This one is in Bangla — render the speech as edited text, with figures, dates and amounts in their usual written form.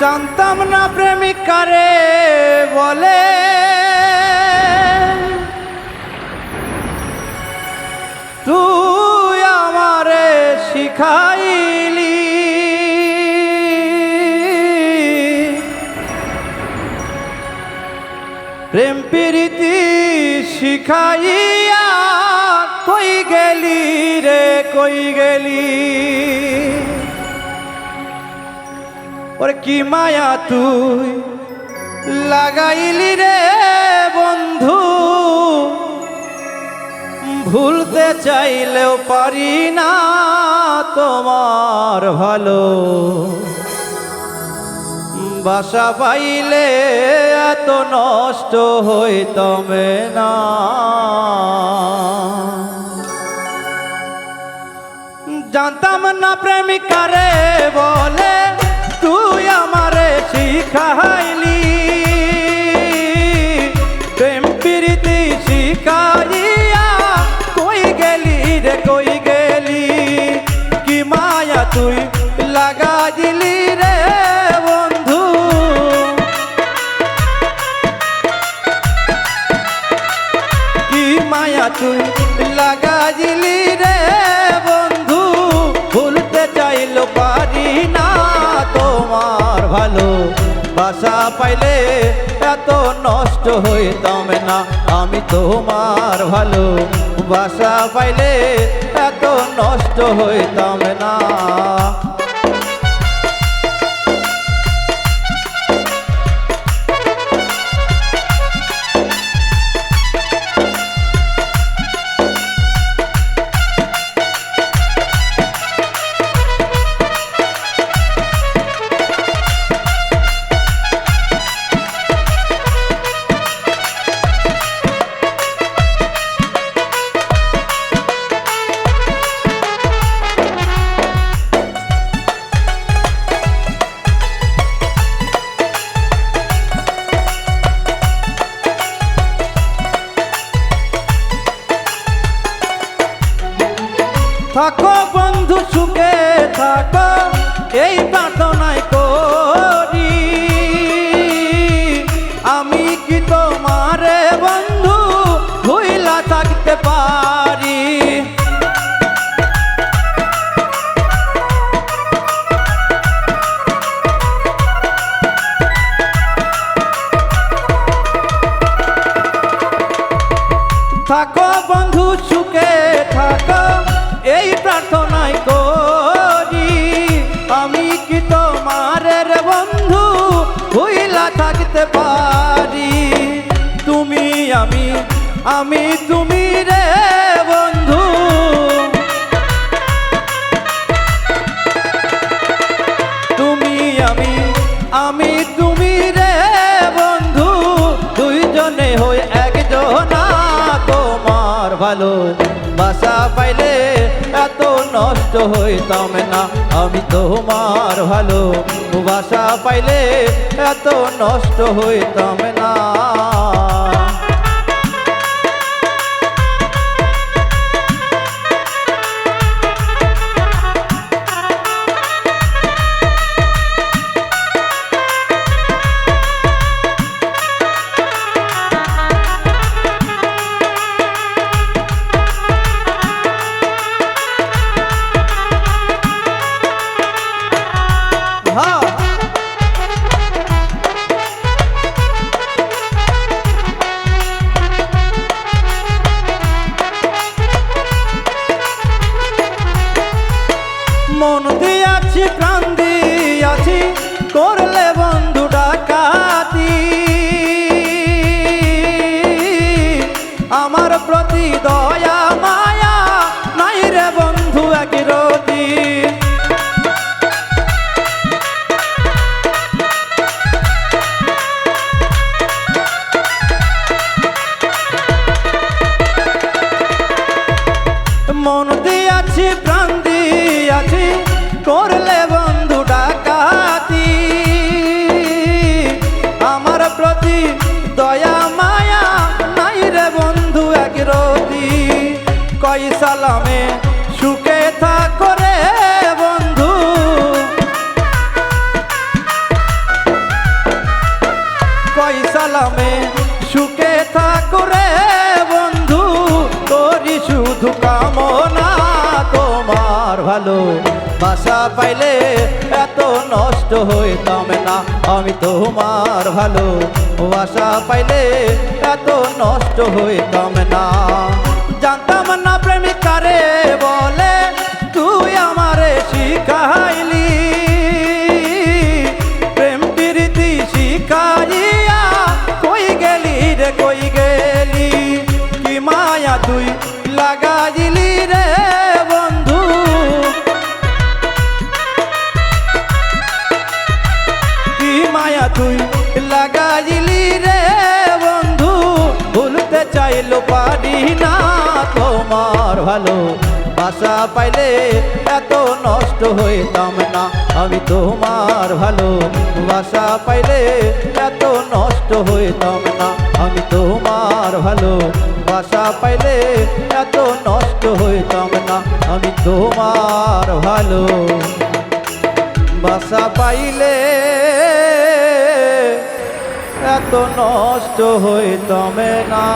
জানতাম না প্রেমিকারে বলে, তুই আমারে শিখাইলি প্রেম প্রীতি শিখাইয়া। কই গেলি রে কই গেলি, ওরে কি মায়া তুই লাগাইলি রে বন্ধু, ভুলতে চাইলেও পারি না তোমার ভালো। বাসা পাইলে এত নষ্ট হইতমে না। জানতাম না প্রেমিকারে বলে, তুই আমারে শিখাইলি প্রেম প্রীতি শিখাইয়া। কই গেলি রে কই গেলি, কি মায়া তুই লাগা দিলি রে বন্ধু, কি মায়া তুই লাগা দিলি রে বন্ধু, ভুলতে চাইলো পারি না তোমার ভালো। বাসা পাইলে এত নষ্ট হইতাম না আমি তোমার ভালো। বাসা পাইলে এত নষ্ট হইতাম না। থাকো বন্ধু সুখে থাকো, এই প্রার্থনাই করি। আমি কি তোমারে বন্ধু ভুইলা থাকতে পারি। থাকো বন্ধু সুখে থাকো, এই প্রার্থনাই করি। আমি কি তোমার বন্ধু ভুইলা থাকতে পারি। তুমি আমি তুমি রে বন্ধু, তুমি আমি তুমি রে বন্ধু, দুইজনে হই একজনা তোমার ভালো। বাসা পাইলে এত নষ্ট হইতাম না আমি তোমার ভালো। বাসা পাইলে এত নষ্ট হইতাম না। মন দিয়াছি প্রাণ দিয়াছি, করলে বন্ধু ডাকাতি। আমার প্রতি দয়া মায়া নাই রে বন্ধু একরতি। মন দিয়াছি প্রাণ দিয়াছি, করলে বন্ধু ডাকাতি। আমার প্রতি দয়া মায়া নাই রে বন্ধু একরতি। কই সালামে সুখে থাকো রে বন্ধু, বাসা পাইলে এত নষ্ট হইতাম না আমি তোমার ভালো বাসা পাইলে এত নষ্ট হইতাম না জানতাম না প্রেমিকারে বলে তুই আমারে শিখাইলি প্রেম প্রীতি শিখাইয়া কই গেলি রে কই গেলি কি মায়া তুই লাগাইলি রে বন্ধু কি মায়া তুই লাগাইলি রে বন্ধু ভুলতে চাইলো পারি না তোমার ভালো বাসা পাইলে এত নষ্ট হইতাম না আমি তোমার ভালো বাসা পাইলে এত নষ্ট হইতাম না আমি তোমার ভালো বাসা পাইলে এত নষ্ট হইতাম না আমি তোমার ভালো বাসা পাইলে এত নষ্ট হইতাম না